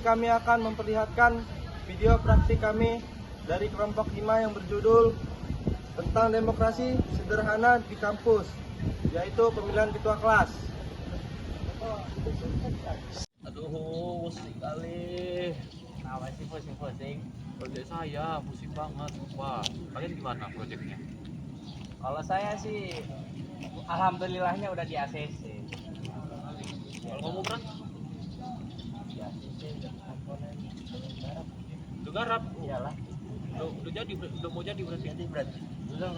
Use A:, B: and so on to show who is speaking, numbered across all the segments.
A: kami akan memperlihatkan video praktik kami dari kelompok 5 yang berjudul tentang demokrasi sederhana di kampus, yaitu pemilihan ketua kelas.
B: Aduh, pusing kali.
C: Kenapa sih pusing-pusing?
B: Proyek saya pusing banget. Wah, kalian gimana proyeknya?
C: Kalau saya sih, alhamdulillahnya udah di ACC.
B: Kalau kamu Bran?
C: Di ACC komponen garap.
B: Udah garap?
C: Iyalah.
B: Udah jadi, udah mau jadi berarti?
C: Jadi berarti. Belum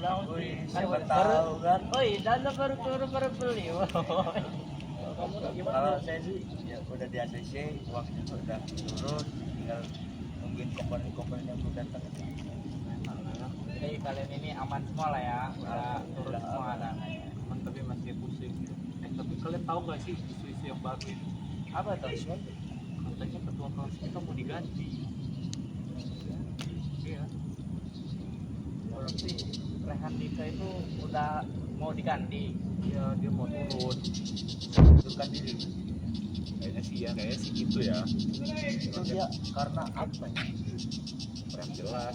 D: Siapa tahu kan.
C: Oh iya, dan baru beli.
B: Kamu gimana?
D: Kalau saya sih ya udah di ACC, uangnya udah turun, tinggal nungguin komponen-komponen yang belum datang.
C: Jadi kalian ini aman semua lah ya, udah turun semua ada.
B: Tapi masih pusing. Tapi kalian tahu nggak sih isu-isu yang baru ini?
C: Apa tuh?
B: Katanya ketua kelas kita mau diganti. Iya.
C: Berarti Rehan Dika itu udah mau diganti.
B: Iya, dia mau turun.
D: Mundurkan diri.
B: Kayaknya sih gitu ya.
D: Itu dia karena apa ya?
B: Kurang jelas,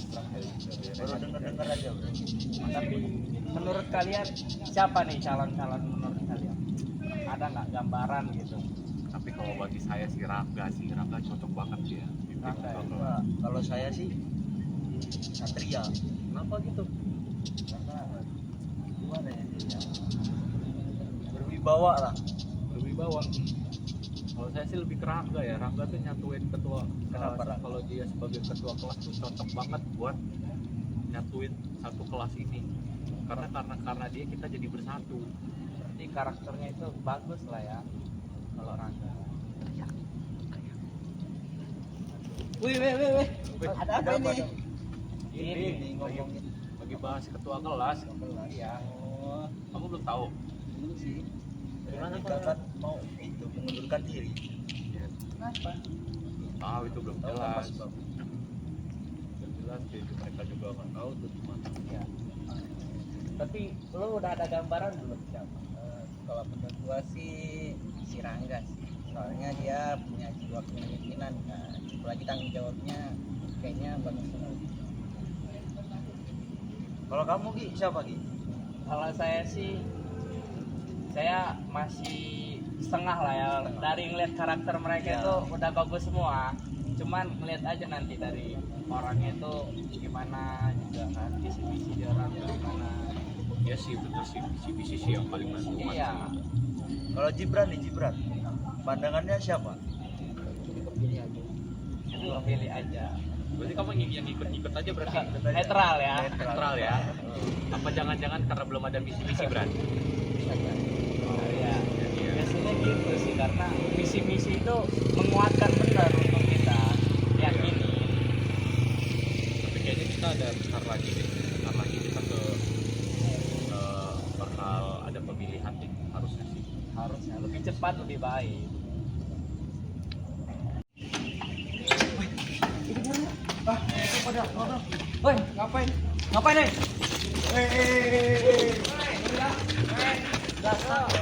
D: Baru dengar aja bro.
C: Tapi menurut kalian siapa nih calon-calon menurut kalian? Ada nggak gambaran gitu?
B: Tapi kalau bagi saya sih Rangga cocok banget dia.
C: Rangga ya?
D: Nah, kalau saya sih Satria.
B: Kenapa gitu?
D: Karena gimana ya dia? Berwibawa lah.
B: Berwibawa. Kalau saya sih lebih ke Rangga ya. Rangga tuh nyatuin ketua.
D: Kenapa, Rangga?
B: Kalau dia sebagai ketua kelas tuh cocok banget buat nyatuin satu kelas ini. Karena dia kita jadi bersatu.
C: Berarti karakternya itu bagus lah ya kalau Rangga. Wih. Ada apa ini?
D: Ini ngomongin
B: Bagi bahas ketua kelas.
C: Iya.
D: Oh,
B: Kamu belum tahu?
D: ini sih.
B: Gimana,
D: Kita kan mau itu mengundurkan diri.
C: Kenapa?
B: Tahu itu belum
D: Tahu
B: jelas.
D: apa sebabnya?
B: Belum jelas jadi mereka juga nggak tahu tuh gimana.
C: Iya. Tapi lo udah ada gambaran belum siapa?
D: Kalau menurut gua sih si Rangga sih. Soalnya dia punya jiwa kepemimpinan kan. Apalagi tanggung jawabnya kayaknya bagus banget. Kalau kamu Gi, siapa Gi?
C: Kalau saya sih, saya masih setengah lah ya. Dari ngeliat karakter mereka
D: Iya.
C: itu udah bagus semua. Cuman ngeliat aja nanti dari orangnya itu gimana juga kan, visi-visi dia orang gimana.
B: Ya sih bener sih visi yang paling masuk.
C: Iya.
D: Kalau Gibran nih Gibran, pandangannya siapa?
C: Itu pilih aja.
B: Berarti kamu yang ikut aja berarti.
C: Netral ya.
B: Netral ya. Apa jangan-jangan karena belum ada misi berarti?
C: Oh, iya. Biasanya gitu sih, karena misi-misi itu menguatkan benar untuk kita yakini.
B: Tapi kayaknya kita ada bentar lagi kita ke bakal ada pemilihan nih harusnya sih.
C: Harusnya lebih cepat lebih baik.
A: Woi, ngapain? Ngapain nih?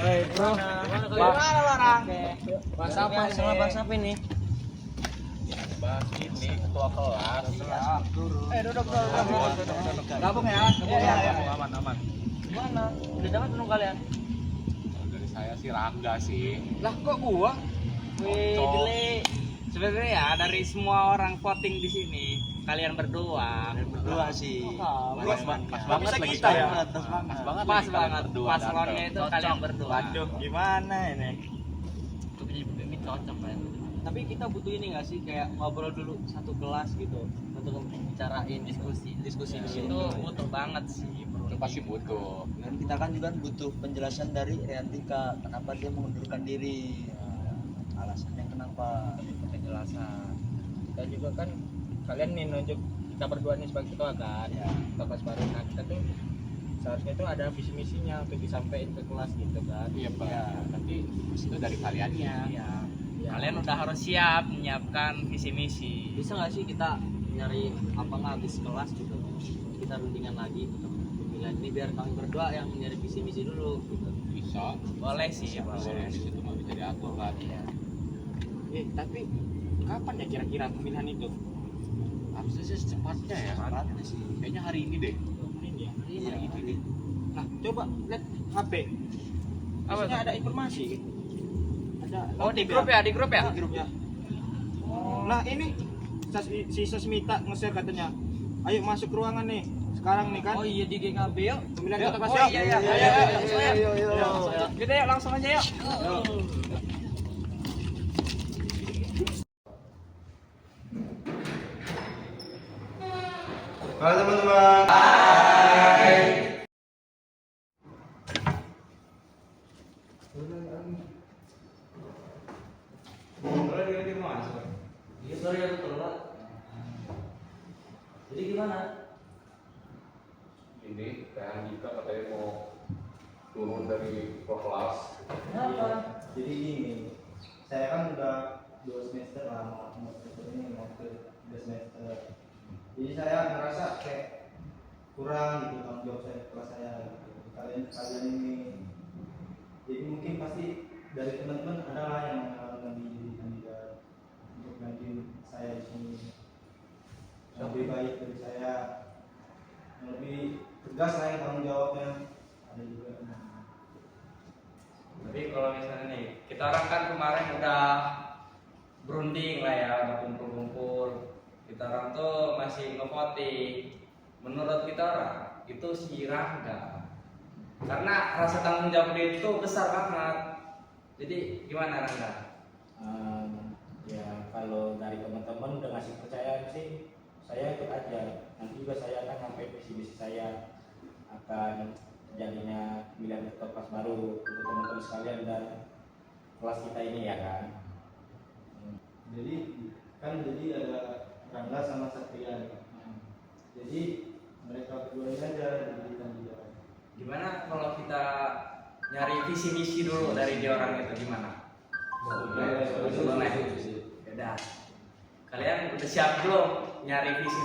D: Hei bro,
C: Gimana orang?
D: bahas apa ini? Salah bahas apa ini?
B: Bahas ini ketua kelas.
C: Duduk.
D: Gabung ya?
B: Aman.
C: Gimana? Udah dapat belum kalian?
B: Dari saya sih Rangga sih.
C: Lah kok gua? Wih,
B: Cocok.
C: Dile. Sebenarnya ya dari semua orang voting di sini, kalian berdua.
D: Berdua sih.
B: Pas banget
D: Bisa
B: lagi
D: kita ya?
B: kalian.
D: Pas banget.
B: Pas banget.
C: Pas
B: lagi kalian
C: banget.
B: berdua
C: Paslonnya
B: datang.
C: itu kalian berdua.
D: Waduh, gimana ini?
C: Untuk jadi pemimpin cocok kan.
E: Tapi kita butuh ini nggak sih, kayak ngobrol dulu satu kelas gitu untuk bicarain diskusi di
C: Itu
E: situ.
C: butuh banget sih, bro.
B: Itu pasti butuh.
D: Dan kita kan juga butuh penjelasan dari Rehantika kenapa dia mengundurkan diri. Alasannya kenapa?
E: Penjelasan. Kita juga kan kalian nih nunjuk kita berdua nih sebagai ketua kan,
D: Ya.
E: ketua kelas baru. Nah kita tuh seharusnya itu ada visi misinya untuk disampaikan ke kelas gitu kan.
B: Iya Pak.
D: Ya.
B: Tapi itu dari kaliannya.
C: Ya.
E: Ya.
C: Kalian udah harus siap menyiapkan visi misi.
E: Bisa nggak sih kita nyari apa nggak habis kelas gitu, kita rundingan lagi gitu. Pemilihan ini biar kami berdua yang nyari visi misi dulu gitu.
B: Bisa.
C: Boleh sih,
B: Kalau
C: boleh.
B: di situ mah bisa diatur kan.
E: Tapi
C: kapan ya kira-kira pemilihan itu?
B: Harusnya sih secepatnya ya kan. Kayaknya hari ini deh.
C: Ini ya.
B: Hari ini deh.
C: Nah, coba lihat HP. Maksudnya ada informasi. Ada
D: Di grup ya?
C: Di grupnya. Nah, ini si Sesmita nge-share katanya. Ayo masuk ke ruangan nih. Sekarang nih kan.
E: Oh iya di GKB yuk.
C: Pemilihan
E: Yuk.
C: kota kelas
E: Oh
C: yuk.
E: iya iya.
C: Ayo. Kita yuk langsung aja yuk.
A: Halo teman-teman.
E: Iya sorry aku telat. Jadi gimana?
B: Ini Teh Andika katanya mau turun dari kelas.
E: Kenapa?
A: Jadi gini, saya kan udah 2 semester lah, mau semester ini mau ke 3 semester. Jadi saya ngerasa kayak kurang gitu tanggung jawab saya kelas saya gitu. Kalian ini, jadi mungkin pasti dari teman-teman ada lah yang mengenalkan diri kandidat untuk gantiin saya di sini. Yang lebih baik dari saya, yang lebih tegas lah yang tanggung jawabnya ada juga.
C: Tapi kalau misalnya nih, kita orang kan kemarin udah berunding lah ya, udah kumpul-kumpul. Kita orang tuh masih ngevoting. Menurut kita orang itu si Rangga. Karena rasa tanggung jawab dia itu besar banget. Jadi gimana Rangga?
F: Ya kalau dari teman-teman udah ngasih percayaan sih, saya ikut aja. Nanti juga saya akan sampai visi-misi saya akan jadinya pemilihan ketua kelas baru untuk teman-teman sekalian dan kelas kita ini ya kan.
A: Jadi ada Rangga sama Satria. Jadi mereka berdua ini aja jadi kandidat.
C: Gimana kalau kita nyari visi misi dulu dari dia orang itu gimana? Boleh. Beda. Kalian udah siap belum nyari visi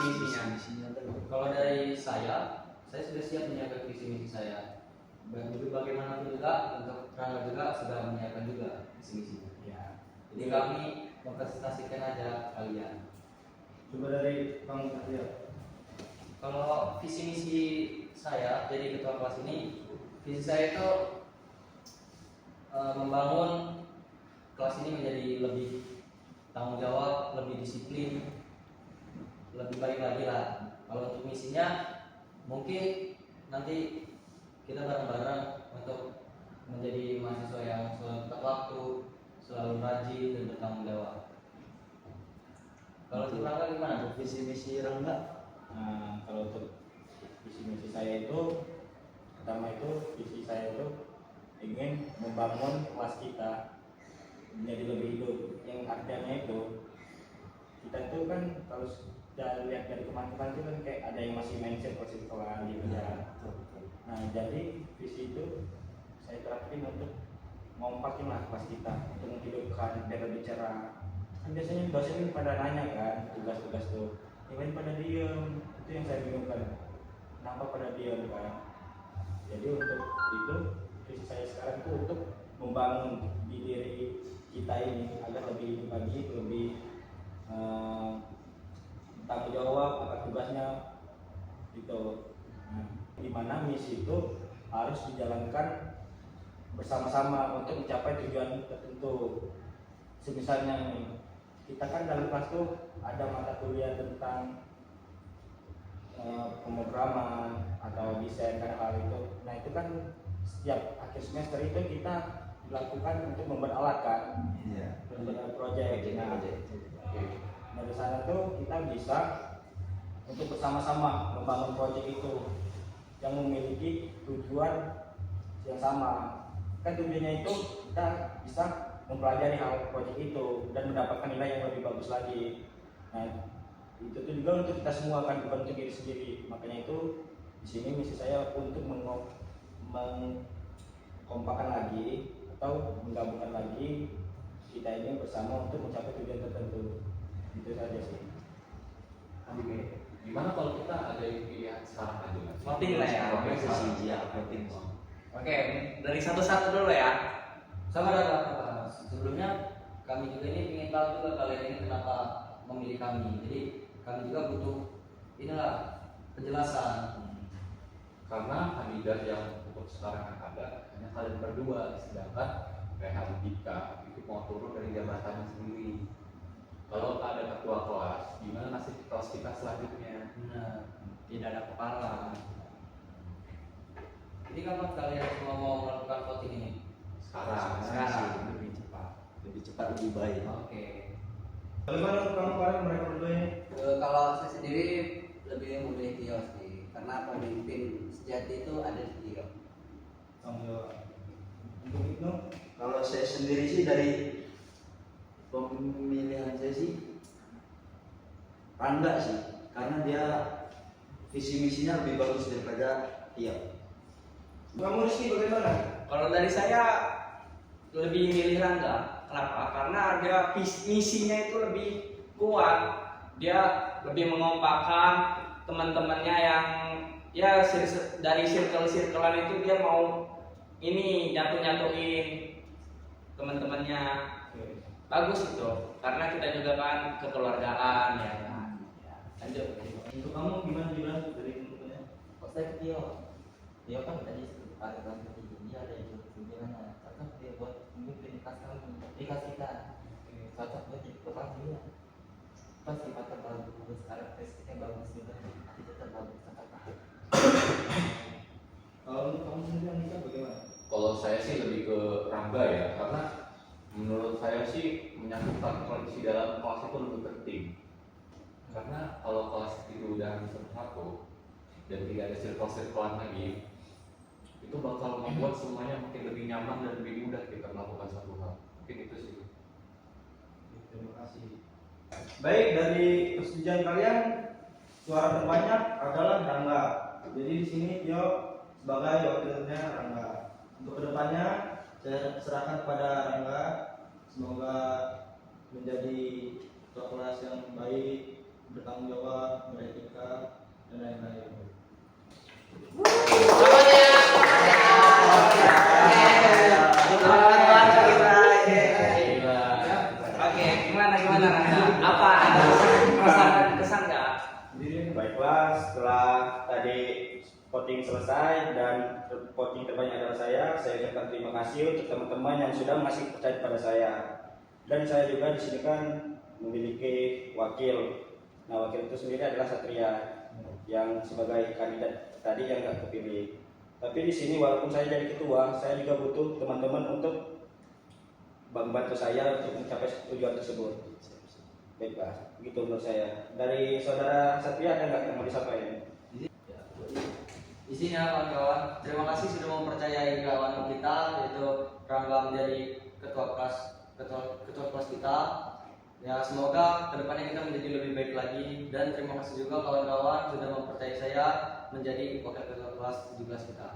C: misinya?
E: Kalau dari saya sudah siap menyiapkan visi misi saya. Bagaimanapun juga untuk Rangga juga sudah menyiapkan juga visi misinya.
F: Ya.
E: Jadi kami mempresentasikan aja kalian.
A: Coba dari Bang Satria.
E: Kalau visi misi saya jadi ketua kelas ini, visi saya itu membangun kelas ini menjadi lebih tanggung jawab, lebih disiplin, lebih baik lagi lah. Kalau untuk misinya mungkin nanti kita bareng-bareng untuk menjadi mahasiswa yang selalu tepat waktu, selalu rajin dan bertanggung jawab. Kalau untuk Rangga gimana? Visi misi Rangga?
F: Nah, kalau untuk visi-misi saya itu pertama itu visi saya itu ingin membangun kelas kita menjadi lebih hidup. Yang artinya itu kita tuh kan kalau kita lihat dari teman-teman itu kan kayak ada yang masih mindset persekolahan gitu ya. Nah jadi visi itu saya terapin untuk ngompakin lah kelas kita untuk menghidupkan biar lebih cerah. Kan biasanya dosen pada nanya kan tugas-tugas tuh, yang pada diem, itu yang saya bingungkan. Kenapa pada diem kan? Jadi untuk itu visi saya sekarang itu untuk membangun di diri kita ini agar lebih hidup lagi, lebih tanggung jawab akan tugasnya gitu. Nah, di mana misi itu harus dijalankan bersama-sama untuk mencapai tujuan tertentu. Misalnya kita kan dalam kelas tuh ada mata kuliah tentang pemrograman atau desain kan hal itu. Nah itu kan setiap akhir semester itu kita dilakukan untuk membuat alat kan, membuat proyek. Nah dari sana tuh kita bisa untuk bersama-sama membangun proyek itu yang memiliki tujuan yang sama. Kan tujuannya itu kita bisa mempelajari hal proyek itu dan mendapatkan nilai yang lebih bagus lagi. Nah, itu tuh juga untuk kita semua kan, bukan untuk diri sendiri. Makanya itu di sini misi saya untuk mengkompakan lagi atau menggabungkan lagi kita ini bersama untuk mencapai tujuan tertentu. Itu saja sih.
B: Gimana kalau kita ada yang pilihan sekarang aja lah?
C: Voting lah ya.
E: Voting.
C: Oke, dari satu-satu dulu ya.
E: Sama ada sebelumnya kami juga ini ingin tahu juga kalian ini kenapa memilih kami. Jadi kami juga butuh inilah penjelasan.
B: Karena kandidat yang untuk sekarang yang ada hanya kalian berdua, sedangkan Rehan Dika itu mau turun dari jabatannya sendiri. Kalau ada ketua kelas, gimana nasib kelas kita selanjutnya?
E: Benar, tidak ada kepala. Jadi kapan kalian semua mau melakukan voting ini?
B: Sekarang.
E: Lebih cepat.
G: Lebih cepat lebih baik.
E: Oke.
A: Bagaimana untuk kamu kemarin mereka berdua ini?
D: Kalau saya sendiri lebih memilih Tio sih, karena pemimpin sejati itu ada di Tio.
A: Tanggung jawab. Untuk Ibnu,
G: Kalau saya sendiri sih dari pemilihan saya sih Rangga sih, karena dia visi misinya lebih bagus daripada Tio.
A: kamu Rizky bagaimana?
C: Kalau dari saya lebih milih Rangga. Kenapa? Karena dia misinya itu lebih kuat. Dia lebih mengompakkan teman-temannya yang ya dari circle-circlean itu dia mau ini nyatuin teman-temannya. Bagus itu. Karena kita juga kan kekeluargaan ya kan. Lanjut.
A: Untuk kamu gimana dari menurutnya?
E: Kok saya ke Tio? Tio kan tadi ada kan dia ada yang pimpinan, cocok dia buat pemimpin kelas kami, di kelas kita. Cocok buat jadi kepala dia. Pas sifatnya bagus, karakteristiknya bagus juga, hati kita bagus, cocok.
A: Kalau untuk kamu sendiri Andika bagaimana?
B: Kalau saya sih lebih ke Rangga ya, karena menurut saya sih menyatukan kondisi dalam kelas itu lebih penting. Karena kalau kelas itu udah satu dan tidak ada circle-circlean lagi, itu bakal membuat semuanya makin lebih nyaman dan lebih mudah kita melakukan satu hal. Mungkin itu sih.
A: Terima kasih. Baik, dari persetujuan kalian suara terbanyak adalah Rangga. Jadi di sini Tio sebagai wakilnya Rangga. Untuk kedepannya saya serahkan kepada Rangga. Semoga menjadi ketua kelas yang baik, bertanggung jawab, beretika dan lain-lain.
C: Oke, gimana Rangga? Apa ada kesan nggak?
F: Baiklah, setelah tadi voting selesai dan voting terbanyak adalah saya ucapkan terima kasih untuk teman-teman yang sudah masih percaya pada saya. Dan saya juga di sini kan memiliki wakil. Nah, wakil itu sendiri adalah Satria yang sebagai kandidat tadi yang nggak kepilih. Tapi di sini walaupun saya jadi ketua, saya juga butuh teman-teman untuk membantu saya untuk mencapai tujuan tersebut. Baiklah, begitu menurut saya. Dari saudara Satria ada nggak yang mau disampaikan?
E: Isinya kawan-kawan, terima kasih sudah mempercayai kawan kita yaitu Rangga menjadi ketua kelas kita. Ya semoga kedepannya kita menjadi lebih baik lagi dan terima kasih juga kawan-kawan sudah mempercayai saya menjadi wakil ketua kelas 17 kita.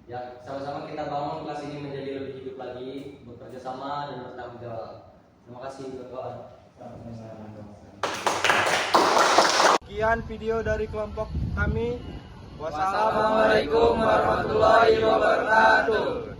E: Ya sama-sama kita bangun kelas ini menjadi lebih hidup lagi, bekerja sama dan bertanggung jawab. Terima kasih kawan-kawan.
A: Sekian video dari kelompok kami.
C: Wassalamualaikum warahmatullahi wabarakatuh.